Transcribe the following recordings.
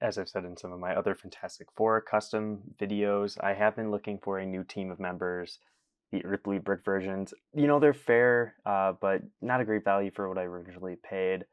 as I've said in some of my other Fantastic Four custom videos, I have been looking for a new team of members. The Earthly Brick versions, they're fair, but not a great value for what I originally paid.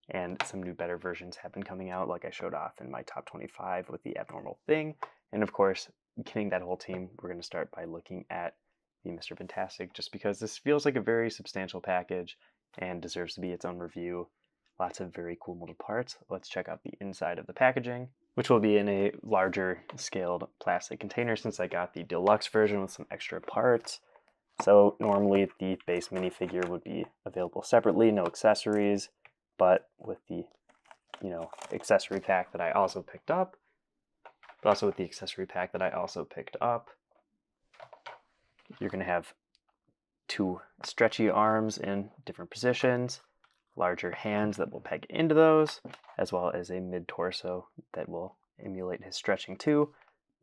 And some new better versions have been coming out, like I showed off in my top 25 with the Abnormal Thing. And of course, getting that whole team, we're going to start by looking at the Mr. Fantastic, just because this feels like a very substantial package and deserves to be its own review. Lots of very cool little parts. Let's check out the inside of the packaging, which will be in a larger scaled plastic container since I got the deluxe version with some extra parts. So normally the base minifigure would be available separately, no accessories, but with the accessory pack that I also picked up, you're going to have two stretchy arms in different positions, larger hands that will peg into those, as well as a mid-torso that will emulate his stretching too.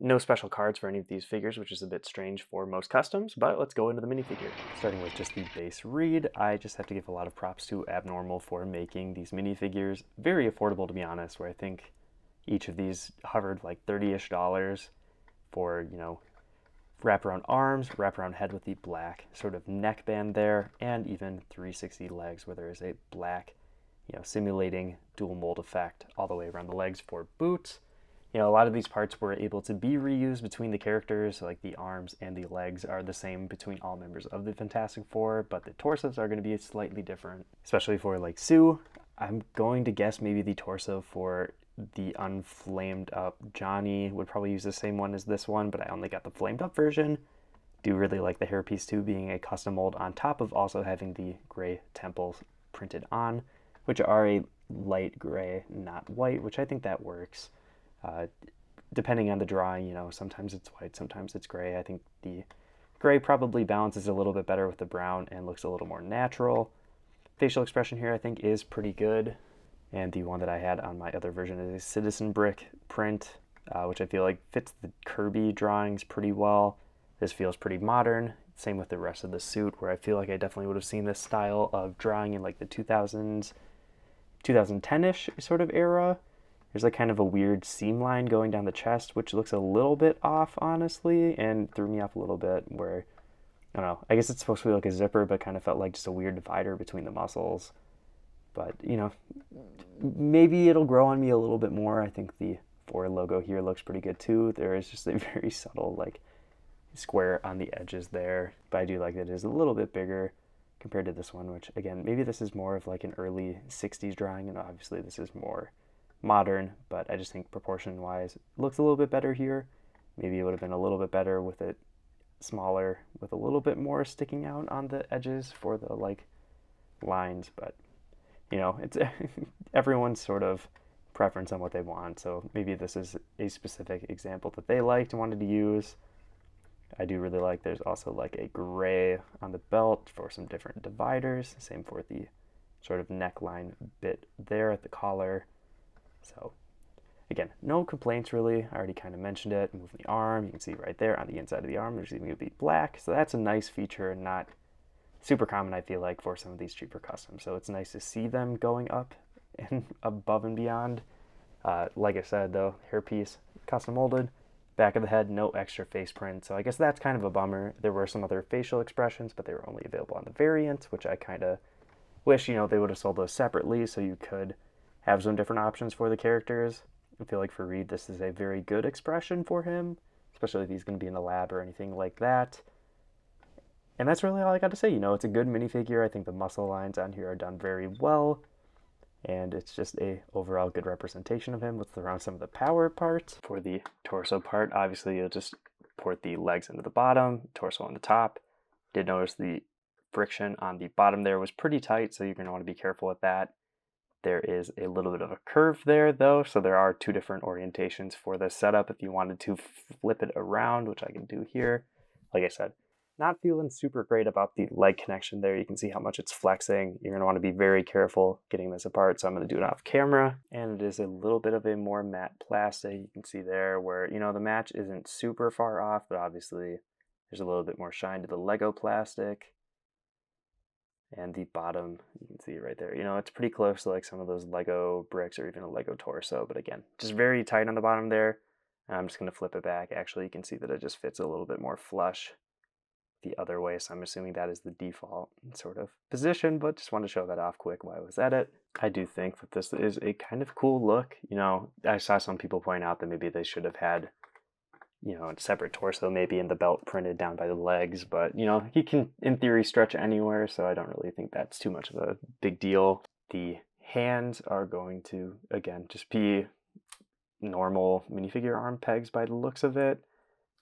No special cards for any of these figures, which is a bit strange for most customs, but let's go into the minifigure. Starting with just the base read, I just have to give a lot of props to Abnormal for making these minifigures very affordable, to be honest, where I think each of these hovered like $30-ish for, wraparound arms, wraparound head with the black sort of neckband there, and even 360 legs where there is a black, simulating dual mold effect all the way around the legs for boots. A lot of these parts were able to be reused between the characters, like the arms and the legs are the same between all members of the Fantastic Four, but the torsos are going to be slightly different, especially for like Sue. I'm going to guess maybe the torso for the unflamed up Johnny would probably use the same one as this one, but I only got the flamed up version. Do really like the hairpiece too, being a custom mold on top of also having the gray temples printed on, which are a light gray, not white, which I think that works. Depending on the drawing, sometimes it's white, sometimes it's gray. I think the gray probably balances a little bit better with the brown and looks a little more natural. Facial expression here I think is pretty good. And the one that I had on my other version is a Citizen Brick print, which I feel like fits the Kirby drawings pretty well. This feels pretty modern. Same with the rest of the suit, where I feel like I definitely would have seen this style of drawing in like the 2000s, 2010-ish sort of era. There's like kind of a weird seam line going down the chest, which looks a little bit off, honestly, and threw me off a little bit where, I don't know, I guess it's supposed to be like a zipper, but kind of felt like just a weird divider between the muscles. But, maybe it'll grow on me a little bit more. I think the Ford logo here looks pretty good too. There is just a very subtle like square on the edges there, but I do like that it is a little bit bigger compared to this one, which again, maybe this is more of like an early 60s drawing, and obviously this is more modern, but I just think proportion wise it looks a little bit better here. Maybe it would have been a little bit better with it smaller, with a little bit more sticking out on the edges for the like lines, but it's everyone's sort of preference on what they want, so maybe this is a specific example that they liked and wanted to use. I do really like there's also like a gray on the belt for some different dividers, same for the sort of neckline bit there at the collar. So again, no complaints really. I already kind of mentioned it. Move the arm, you can see right there on the inside of the arm there's even going to be black, so that's a nice feature and not super common, I feel like, for some of these cheaper customs. So it's nice to see them going up and above and beyond. Like I said though, hairpiece custom molded, back of the head no extra face print, so I guess that's kind of a bummer. There were some other facial expressions, but they were only available on the variant, which I kind of wish they would have sold those separately so you could have some different options for the characters. I feel like for Reed this is a very good expression for him, especially if he's going to be in the lab or anything like that. And that's really all I got to say. It's a good minifigure. I think the muscle lines on here are done very well, and it's just a overall good representation of him. Let's throw around some of the power parts. For the torso part, obviously you'll just port the legs into the bottom, torso on the top. Did notice the friction on the bottom there was pretty tight, so you're going to want to be careful with that. There is a little bit of a curve there though, so there are two different orientations for this setup if you wanted to flip it around, which I can do here. Like I said, not feeling super great about the leg connection there. You can see how much it's flexing. You're going to want to be very careful getting this apart, so I'm going to do it off camera. And it is a little bit of a more matte plastic. You can see there where, the match isn't super far off, but obviously there's a little bit more shine to the Lego plastic. And the bottom, you can see right there, it's pretty close to like some of those Lego bricks or even a Lego torso. But again, just very tight on the bottom there. And I'm just going to flip it back. Actually, you can see that it just fits a little bit more flush the other way. So I'm assuming that is the default sort of position, but just wanted to show that off quick while I was at it. I do think that this is a kind of cool look. I saw some people point out that maybe they should have had a separate torso maybe and the belt printed down by the legs, but he can in theory stretch anywhere, so I don't really think that's too much of a big deal. The hands are going to again just be normal minifigure arm pegs by the looks of it,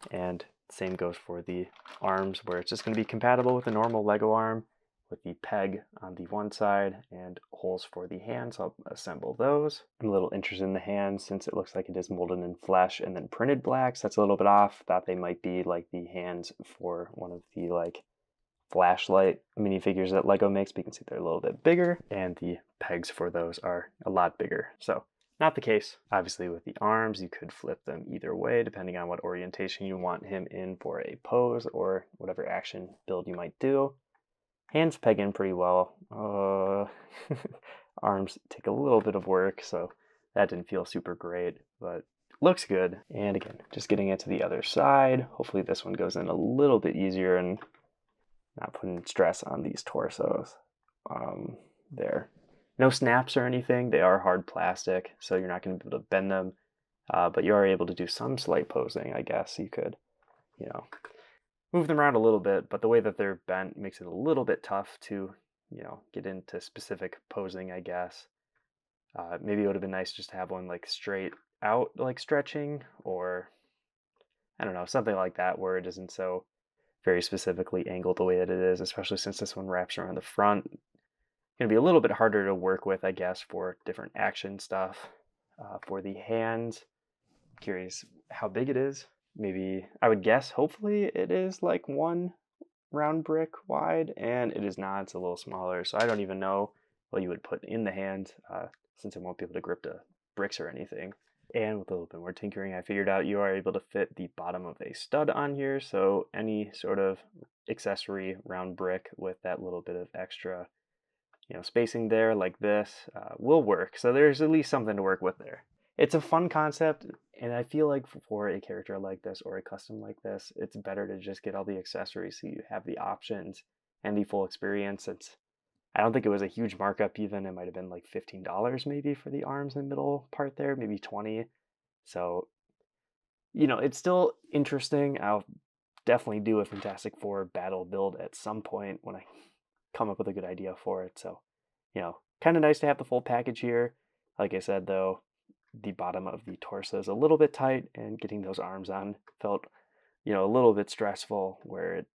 and same goes for the arms, where it's just going to be compatible with a normal Lego arm with the peg on the one side and holes for the hands. I'll assemble those. I'm a little interested in the hands since it looks like it is molded in flesh and then printed black, so that's a little bit off. Thought they might be like the hands for one of the like flashlight minifigures that Lego makes, but you can see they're a little bit bigger, and the pegs for those are a lot bigger. So not the case. Obviously with the arms, you could flip them either way depending on what orientation you want him in for a pose or whatever action build you might do. Hands peg in pretty well. Arms take a little bit of work, so that didn't feel super great, but looks good. And again, just getting it to the other side. Hopefully this one goes in a little bit easier and not putting stress on these torsos. There. No snaps or anything. They are hard plastic, so you're not going to be able to bend them, but you are able to do some slight posing, I guess. You could, move them around a little bit, but the way that they're bent makes it a little bit tough to, get into specific posing, I guess. Maybe it would have been nice just to have one like straight out, like stretching, or I don't know, something like that where it isn't so very specifically angled the way that it is, especially since this one wraps around the front. Going to be a little bit harder to work with, I guess, for different action stuff. For the hands, curious how big it is. Maybe, I would guess, hopefully it is like one round brick wide, and it is not. It's a little smaller, so I don't even know what you would put in the hand, since it won't be able to grip the bricks or anything. And with a little bit more tinkering, I figured out you are able to fit the bottom of a stud on here, so any sort of accessory round brick with that little bit of extra spacing there like this will work. So there's at least something to work with there. It's a fun concept, and I feel like for a character like this or a custom like this, it's better to just get all the accessories so you have the options and the full experience. I don't think it was a huge markup even. It might have been like $15 maybe for the arms in the middle part there, maybe 20. So, it's still interesting. I'll definitely do a Fantastic Four battle build at some point when I come up with a good idea for it. So, kind of nice to have the full package here. Like I said, though, the bottom of the torso is a little bit tight, and getting those arms on felt, a little bit stressful, where it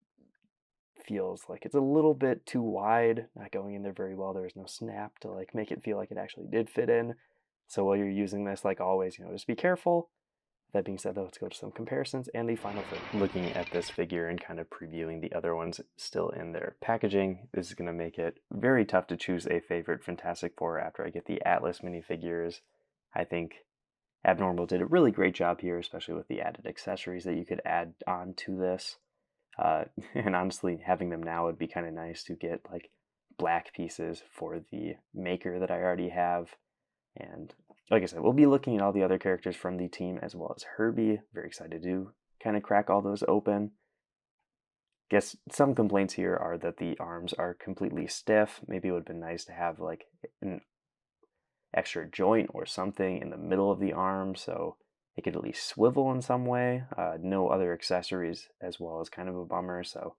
feels like it's a little bit too wide, not going in there very well. There's no snap to like make it feel like it actually did fit in. So while you're using this, like always, just be careful. That being said, though, let's go to some comparisons and the final thing. Looking at this figure and kind of previewing the other ones still in their packaging, this is going to make it very tough to choose a favorite Fantastic Four after I get the Atlas minifigures. I think Abnormal did a really great job here, especially with the added accessories that you could add on to this. And honestly, having them now would be kind of nice to get like black pieces for the maker that I already have. And like I said, we'll be looking at all the other characters from the team as well as Herbie. Very excited to kind of crack all those open. Guess some complaints here are that the arms are completely stiff. Maybe it would have been nice to have like an extra joint or something in the middle of the arm so they could at least swivel in some way. No other accessories as well is kind of a bummer, so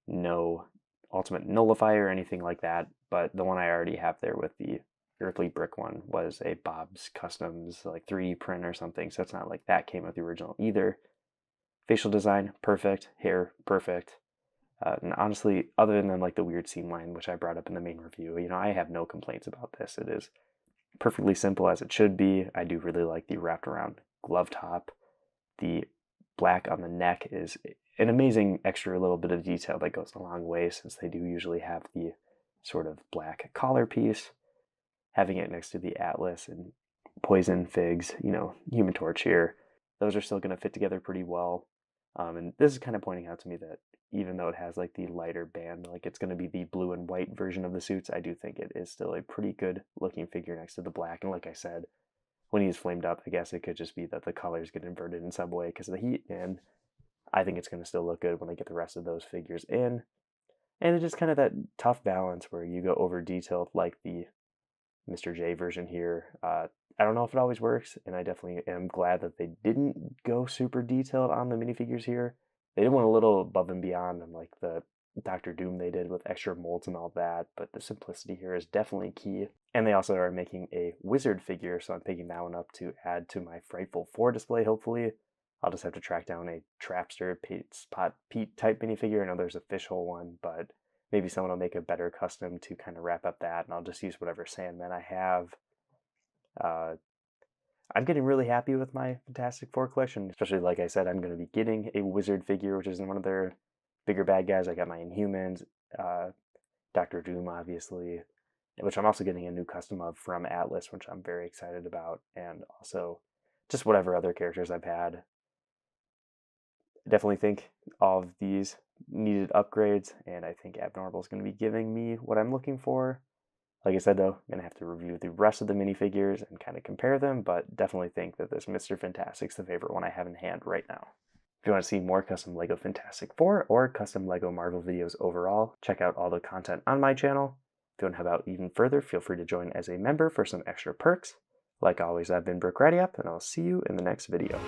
no ultimate nullifier or anything like that. But the one I already have there with the Earthly Brick one was a Bob's Customs like 3D print or something, so it's not like that came with the original either. Facial design, perfect. Hair, perfect. And honestly, other than like the weird seam line, which I brought up in the main review, I have no complaints about this. It is perfectly simple as it should be. I do really like the wrapped around glove top. The black on the neck is an amazing extra little bit of detail that goes a long way, since they do usually have the sort of black collar piece. Having it next to the Atlas and Poison, Figs, Human Torch here, those are still going to fit together pretty well. And this is kind of pointing out to me that even though it has like the lighter band, like it's going to be the blue and white version of the suits, I do think it is still a pretty good looking figure next to the black. And like I said, when he's flamed up, I guess it could just be that the colors get inverted in some way because of the heat, and I think it's going to still look good when I get the rest of those figures in. And it's just kind of that tough balance where you go over detailed like the Mr. J version here. I don't know if it always works, and I definitely am glad that they didn't go super detailed on the minifigures here. They did went a little above and beyond on like the Doctor Doom they did with extra molds and all that, but the simplicity here is definitely key. And they also are making a wizard figure, so I'm picking that one up to add to my Frightful 4 display, hopefully. I'll just have to track down a Trapster Spot Pete type minifigure. I know there's a Fishhole one, but maybe someone will make a better custom to kind of wrap up that, and I'll just use whatever Sandman I have. I'm getting really happy with my Fantastic Four collection, especially like I said, I'm going to be getting a Wizard figure, which is one of their bigger bad guys. I got my Inhumans, Doctor Doom, obviously, which I'm also getting a new custom of from Atlas, which I'm very excited about, and also just whatever other characters I've had. I definitely think all of these needed upgrades, and I think Abnormal is going to be giving me what I'm looking for. Like I said, though, I'm going to have to review the rest of the minifigures and kind of compare them, but definitely think that this Mr. Fantastic's the favorite one I have in hand right now. If you want to see more custom LEGO Fantastic Four or custom LEGO Marvel videos overall, check out all the content on my channel. If you want to help out even further, feel free to join as a member for some extra perks. Like always, I've been Brooke Radiap, and I'll see you in the next video.